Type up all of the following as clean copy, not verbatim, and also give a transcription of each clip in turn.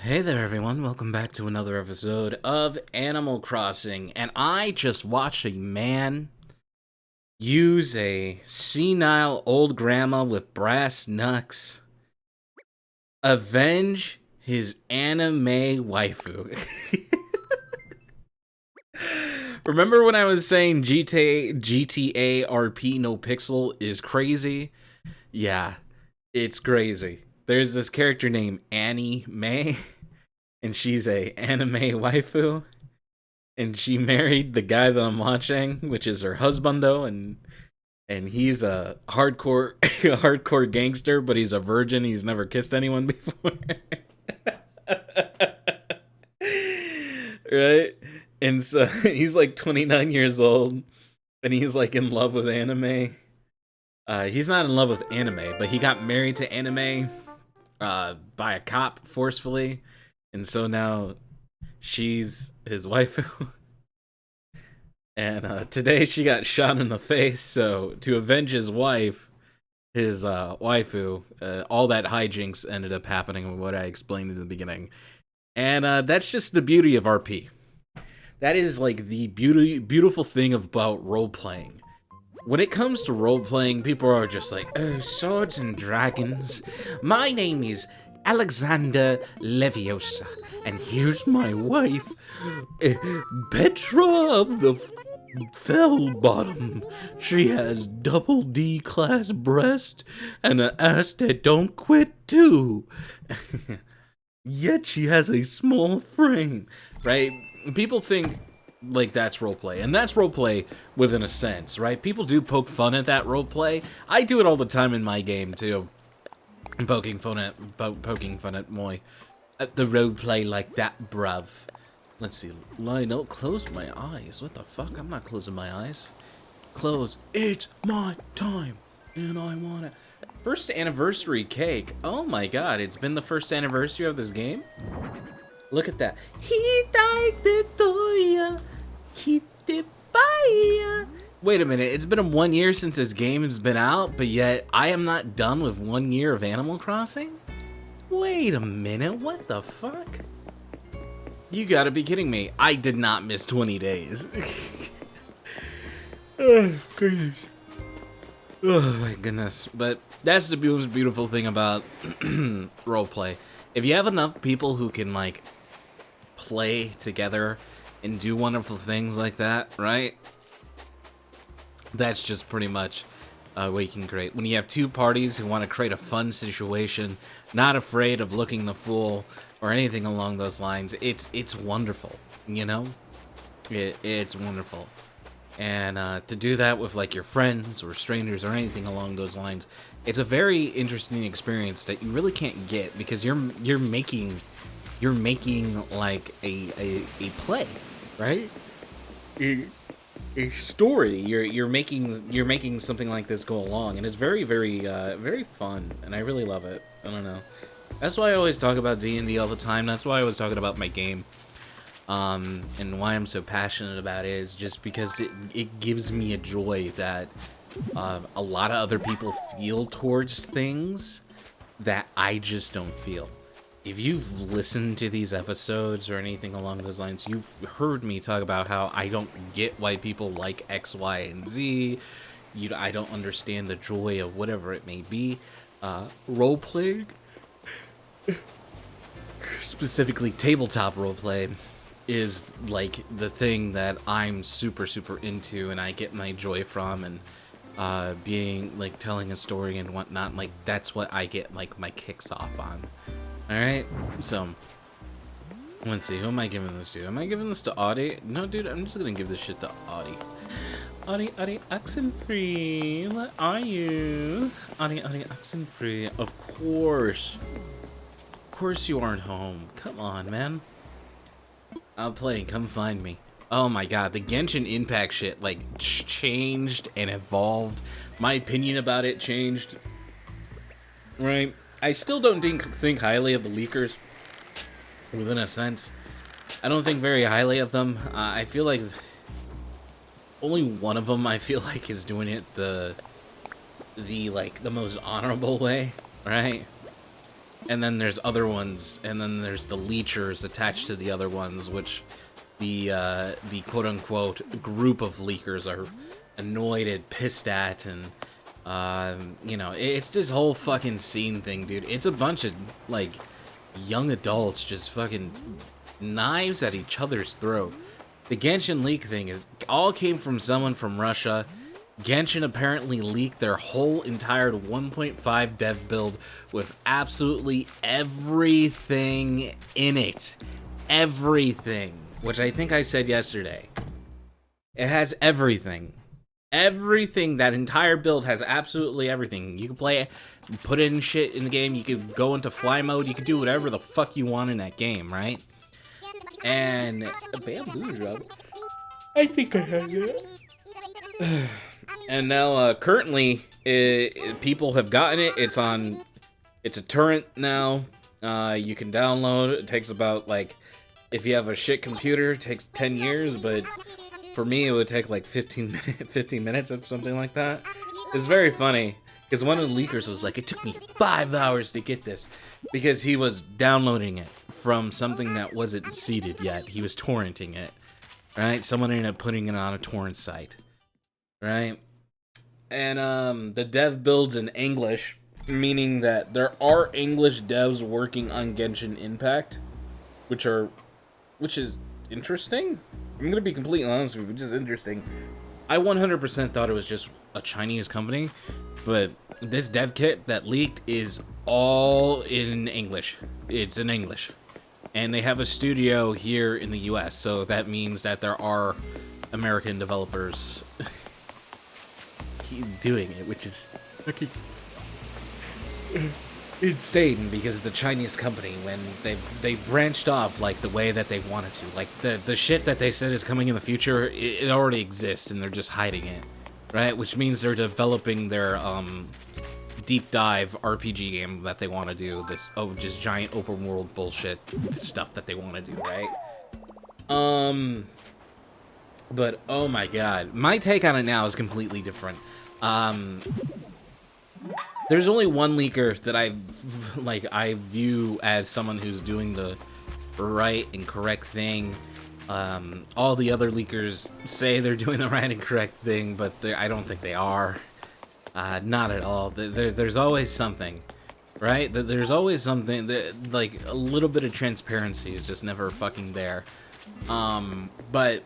Hey there everyone, welcome back to another episode of Animal Crossing, and I just watched a man use a senile old grandma with brass knucks avenge his anime waifu. Remember when I was saying GTA RP no pixel is crazy? Yeah, it's crazy. There's this character named Annie May, and she's a anime waifu, and she married the guy that I'm watching, which is her husbando, and he's a hardcore hardcore gangster, but he's a virgin. He's never kissed anyone before. Right? And so he's like 29 years old, and he's like in love with anime. He's not in love with anime, but he got married to anime by a cop forcefully, and so now she's his waifu. And today she got shot in the face, so to avenge his wife, his waifu, all that hijinks ended up happening with what I explained in the beginning. And that's just the beauty of RP. That is like the beautiful thing about role-playing. When it comes to role-playing, people are just like, oh, swords and dragons. My name is Alexander Leviosa, and here's my wife, Petra of the Fell Bottom. She has double D class breast and an ass that don't quit too. Yet she has a small frame, right? People think like that's roleplay, and that's roleplay within a sense, right? People do poke fun at that roleplay. I do it all the time in my game too. Poking fun at Moy. At the roleplay like that, bruv. Let's see. Lionel, close my eyes. What the fuck? I'm not closing my eyes. Close. It's my time, and I want it. First anniversary cake. Oh my god, it's been the first anniversary of this game? Look at that. Wait a minute, it's been 1 year since this game has been out, but yet I am not done with 1 year of Animal Crossing? Wait a minute, what the fuck? You gotta be kidding me. I did not miss 20 days. Oh, goodness. Oh my goodness. But that's the most beautiful thing about roleplay. If you have enough people who can, like, play together and do wonderful things like that, right? That's just pretty much what you can create. When you have two parties who want to create a fun situation, not afraid of looking the fool or anything along those lines, it's wonderful, you know? It's wonderful. And to do that with like your friends or strangers or anything along those lines, it's a very interesting experience that you really can't get because you're making like a play, right? A story. You're making something like this go along, and it's very very fun, and I really love it. I don't know. That's why I always talk about D&D all the time. That's why I was talking about my game. And why I'm so passionate about it is just because it gives me a joy that a lot of other people feel towards things that I just don't feel. If you've listened to these episodes or anything along those lines, you've heard me talk about how I don't get why people like X, Y, and Z. I don't understand the joy of whatever it may be. Role-playing, specifically tabletop roleplay, is like the thing that I'm super into and I get my joy from, and being like telling a story and whatnot, like that's what I get like my kicks off on. Alright, so let's see, who am I giving this to? Am I giving this to Audie? No, dude, I'm just gonna give this shit to Audie. Audie, Oxenfree, what are you? Audie, Oxenfree, of course. Of course you aren't home. Come on, man. I'm playing, come find me. Oh my god, the Genshin Impact shit, like, changed and evolved. My opinion about it changed. Right? I still don't think highly of the leakers, within a sense. I don't think very highly of them. I feel like only one of them I feel like is doing it the most honorable way, right? and then there's other ones, and then there's the leechers attached to the other ones, which the quote-unquote group of leakers are annoyed and pissed at, and you know, it's this whole fucking scene thing, dude. It's a bunch of like young adults just fucking knives at each other's throat. The Genshin leak thing is all came from someone from Russia. Genshin apparently leaked their whole entire 1.5 dev build with absolutely everything in it. Everything. Which I think I said yesterday. It has everything. Everything. That entire build has absolutely everything. You can play it, put in shit in the game, you could go into fly mode, you could do whatever the fuck you want in that game, right? And bamboo drum. I think I have it. And now, currently, people have gotten it. It's a torrent now. You can download. It takes about, like, if you have a shit computer, it takes 10 years, but for me, it would take like 15 minutes or something like that. It's very funny, because one of the leakers was like, it took me 5 hours to get this, because he was downloading it from something that wasn't seeded yet. He was torrenting it, right? Someone ended up putting it on a torrent site, right? And the dev builds in English, meaning that there are English devs working on Genshin Impact, which is interesting. I'm gonna be completely honest with you, which is interesting. I 100% thought it was just a Chinese company, but this dev kit that leaked is all in English. It's in English. And they have a studio here in the US, so that means that there are American developers doing it, which is insane, because it's a Chinese company when they've branched off like the way that they wanted to. Like the shit that they said is coming in the future, it already exists and they're just hiding it, right? Which means they're developing their deep dive RPG game that they want to do, this just giant open world bullshit stuff that they want to do, right? But oh my god, my take on it now is completely different. There's only one leaker that I view as someone who's doing the right and correct thing. All the other leakers say they're doing the right and correct thing, but I don't think they are. Not at all. There's always something, right? There's always something that, like, a little bit of transparency is just never fucking there. But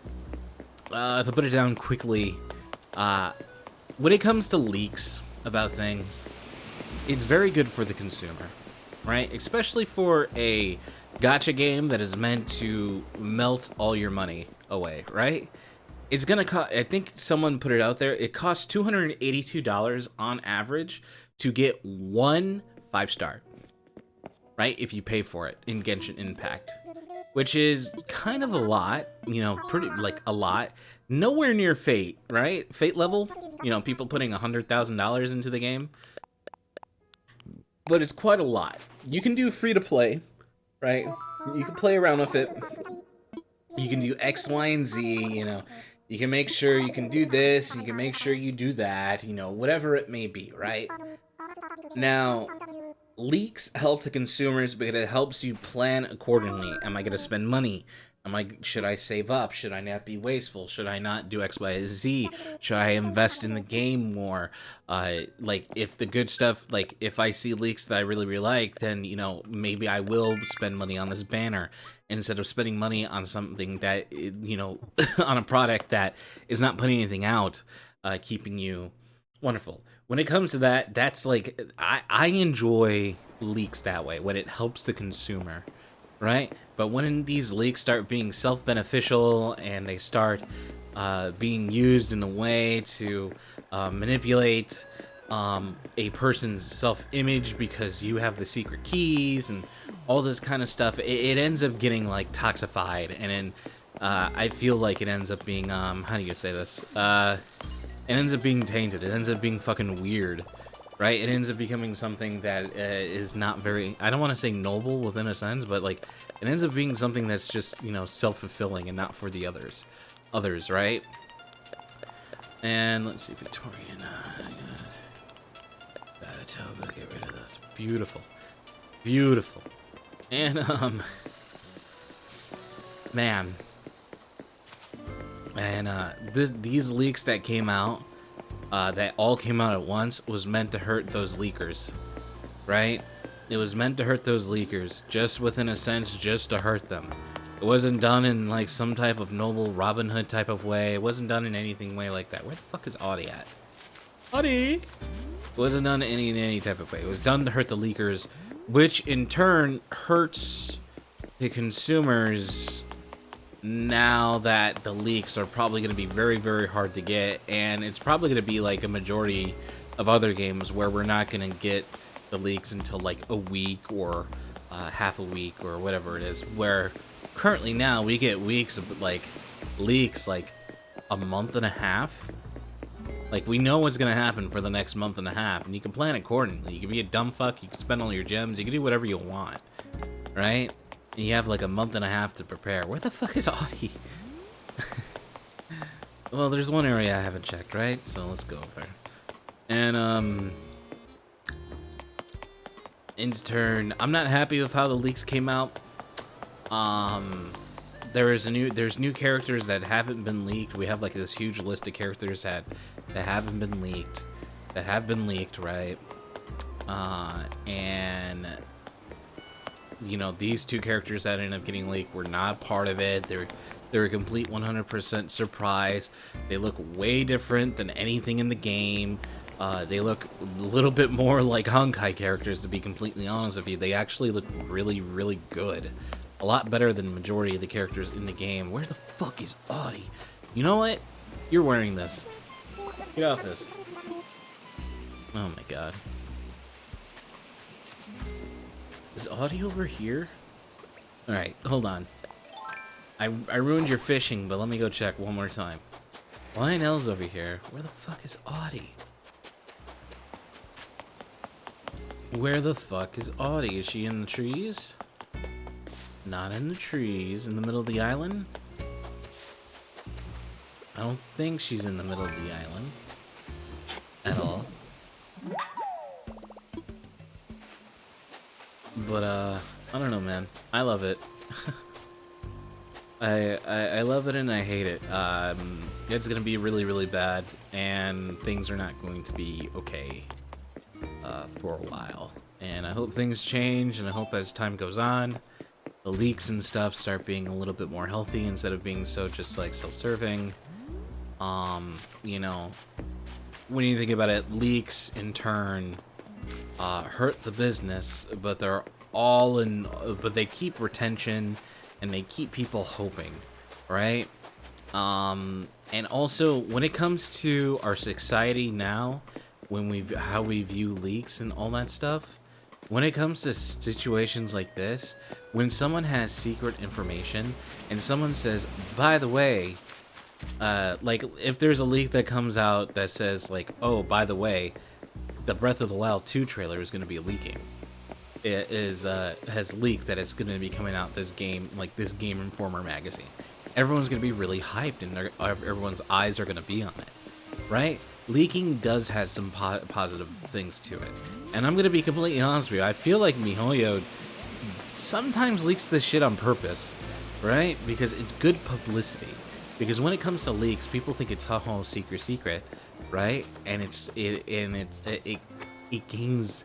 to put it down quickly, when it comes to leaks about things, it's very good for the consumer, right? Especially for a gacha game that is meant to melt all your money away, right? It's gonna cost, I think someone put it out there, it costs $282 on average to get one 5-star, right? If you pay for it in Genshin Impact, which is kind of a lot, you know, pretty, like, a lot. Nowhere near Fate, right? Fate level, you know, people putting $100,000 into the game. But it's quite a lot. You can do free to play, right? You can play around with it. You can do X, Y, and Z, you know. You can make sure you can do this, you can make sure you do that, you know, whatever it may be, right? Now, leaks help the consumers because it helps you plan accordingly. Am I going to spend money? Should I save up? Should I not be wasteful? Should I not do X, Y, Z? Should I invest in the game more? Like, if the good stuff, like, if I see leaks that I really, really like, then, you know, maybe I will spend money on this banner instead of spending money on something that, you know, on a product that is not putting anything out, keeping you wonderful. When it comes to that, that's like, I enjoy leaks that way, when it helps the consumer, right? But when these leaks start being self-beneficial and they start being used in a way to manipulate a person's self-image because you have the secret keys and all this kind of stuff, it ends up getting, like, toxified, and then I feel like it ends up being, how do you say this? It ends up being tainted. It ends up being fucking weird, right? It ends up becoming something that is not very, I don't want to say noble within a sense, but, like, it ends up being something that's just, you know, self-fulfilling and not for the others, right? And let's see, Victorian, Manitoba, get rid of this. Beautiful. Beautiful. And, man. And, these leaks that came out, that all came out at once, was meant to hurt those leakers. Right? It was meant to hurt those leakers, just within a sense, just to hurt them. It wasn't done in, like, some type of noble Robin Hood type of way. It wasn't done in anything way like that. Where the fuck is Audie at? Audie! It wasn't done in any type of way. It was done to hurt the leakers, which in turn hurts the consumers now that the leaks are probably going to be very, very hard to get. And it's probably going to be like a majority of other games where we're not going to get the leaks until like a week or half a week or whatever it is, where currently now we get weeks of like leaks like a month and a half. Like, we know what's gonna happen for the next month and a half, and you can plan accordingly. You can be a dumb fuck, you can spend all your gems, you can do whatever you want, right? And you have like a month and a half to prepare. Where the fuck is Audie? Well, there's one area I haven't checked, right? So let's go over there. And in turn, I'm not happy with how the leaks came out. There's new characters that haven't been leaked. We have like this huge list of characters that haven't been leaked, that have been leaked, right? And you know, these two characters that ended up getting leaked were not part of it. They're a complete 100% surprise. They look way different than anything in the game. They look a little bit more like Honkai characters, to be completely honest with you. They actually look really, really good. A lot better than the majority of the characters in the game. Where the fuck is Audie? You know what? You're wearing this. Get off this. Oh my god. Is Audie over here? Alright, hold on. I ruined your fishing, but let me go check one more time. Lionel's over here. Where the fuck is Audie? Where the fuck is Audie? Is she in the trees? Not in the trees. In the middle of the island? I don't think she's in the middle of the island. At all. But, I don't know, man. I love it. I love it and I hate it. It's gonna be really, really bad, and things are not going to be okay, for a while. And I hope things change, and I hope as time goes on, the leaks and stuff start being a little bit more healthy instead of being so just like self-serving. You know, when you think about it, leaks in turn hurt the business, but they're all in, but they keep retention and they keep people hoping, right? And also when it comes to our society now, when how we view leaks and all that stuff, when it comes to situations like this, when someone has secret information and someone says, by the way, like if there's a leak that comes out that says like, oh, by the way, the Breath of the Wild 2 trailer is going to be leaking. It is has leaked that it's going to be coming out this game, like this Game Informer magazine. Everyone's going to be really hyped, and everyone's eyes are going to be on it, right? Leaking does have some positive things to it, and I'm going to be completely honest with you. I feel like MiHoYo sometimes leaks this shit on purpose, right? Because it's good publicity. Because when it comes to leaks, people think it's ho secret, right? And it gains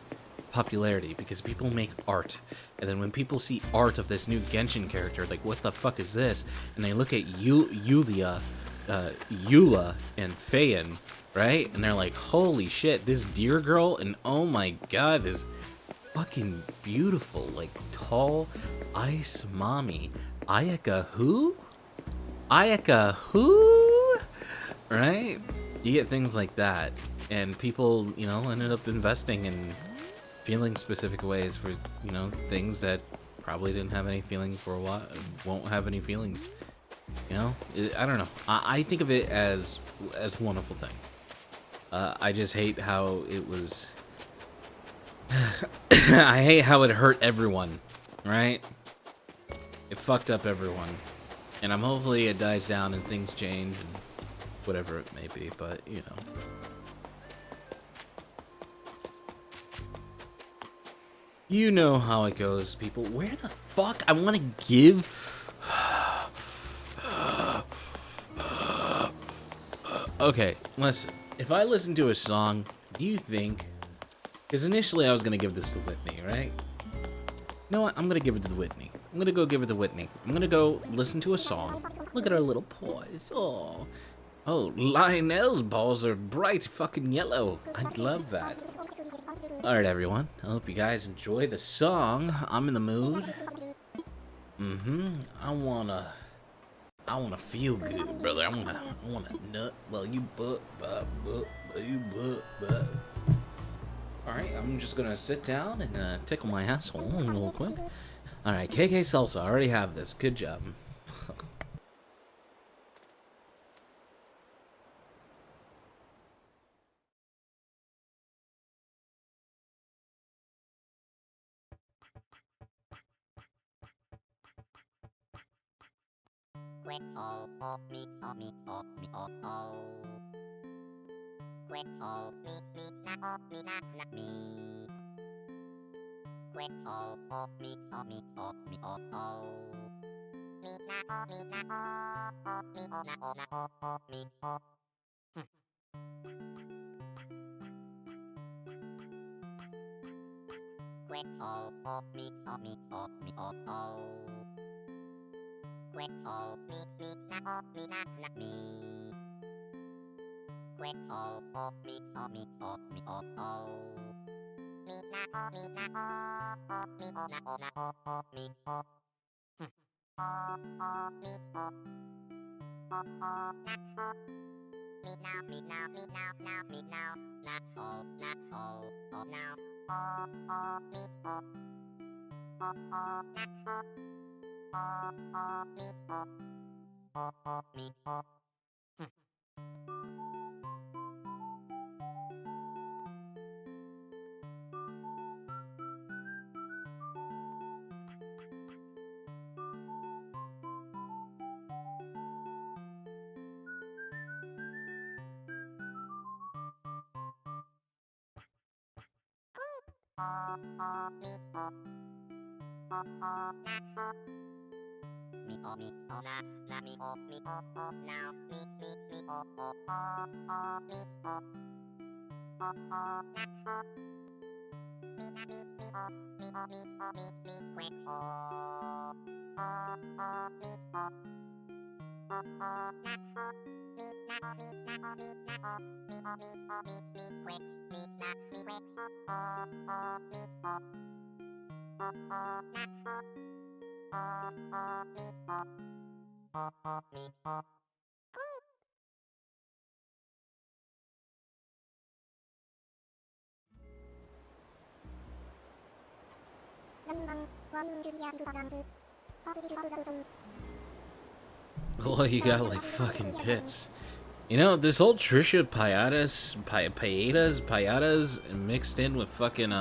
popularity because people make art, and then when people see art of this new Genshin character, like, what the fuck is this? And they look at Eula and Feyan, right? And they're like, holy shit, this deer girl, and oh my god, this fucking beautiful, like, tall ice mommy, Ayaka who? Ayaka who? Right? You get things like that, and people, you know, ended up investing in feeling specific ways for, you know, things that probably didn't have any feeling for a while, won't have any feelings. You know, I don't know. I think of it as a wonderful thing. I just hate how it was. I hate how it hurt everyone, right? It fucked up everyone, and I'm hopefully it dies down and things change and whatever it may be. But you know. You know how it goes, people. Where the fuck? I want to give... Okay, listen. If I listen to a song, do you think... Because initially I was going to give this to Whitney, right? You know what? I'm going to give it to Whitney. I'm going to go give it to Whitney. I'm going to go listen to a song. Look at our little paws. Oh. Oh, Lionel's balls are bright fucking yellow. I love that. Alright, everyone. I hope you guys enjoy the song. I'm in the mood. I wanna feel good, brother. I wanna nut while you butt. Alright, I'm just gonna sit down and tickle my asshole real quick. Alright, KK Salsa, I already have this. Good job. Oh, oh, me, oh, me, oh, me, oh, oh. Oh, me, na, oh, me, na, me. Oh, oh, me, oh, me, oh, me, oh, oh. Me, na, oh, me, na, oh, me, oh, na, oh, me, oh. Oh, oh, me, oh, me, oh, me, oh, oh. Oh, me, na, oh, me, na, me. Oh, oh, me, oh, me, oh, me, oh, oh. Me, na, oh, me, na, oh, me, oh, na, me, oh. Oh, oh, me, oh, oh, na, oh. Me now, me now, me now, now, me now, na, oh, now. Oh, me, oh, na, oh. Me, oh. Me, oh. Na, me, oh, na, me, oh, now, me, oh, me, oh, na, me, na, me, oh, me, quick, oh, me, oh, na, me, na, me, na, me, na, me, quick, me, na, me, quick, me, oh, na, me, me, Oh, you got like fucking tits. You know, this whole Trisha Paytas mixed in with fucking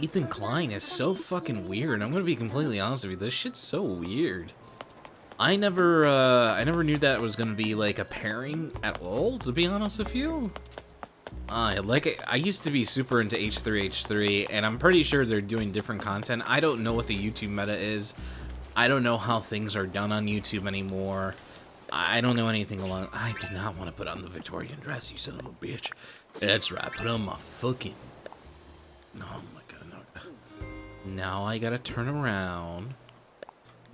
Ethan Klein is so fucking weird. I'm gonna be completely honest with you. This shit's so weird. I never knew that was gonna be like a pairing at all, to be honest with you. I used to be super into H3H3, and I'm pretty sure they're doing different content. I don't know what the YouTube meta is. I don't know how things are done on YouTube anymore. I don't know anything along... I did not want to put on the Victorian dress, you son of a bitch. That's right, put on my fucking... Oh my god, no. Now I gotta turn around.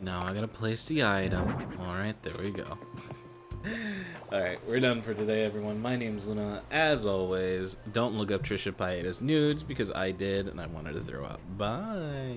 Now I gotta place the item. Alright, there we go. Alright, we're done for today, everyone. My name's Luna. As always, don't look up Trisha Paytas nudes because I did and I wanted to throw up. Bye.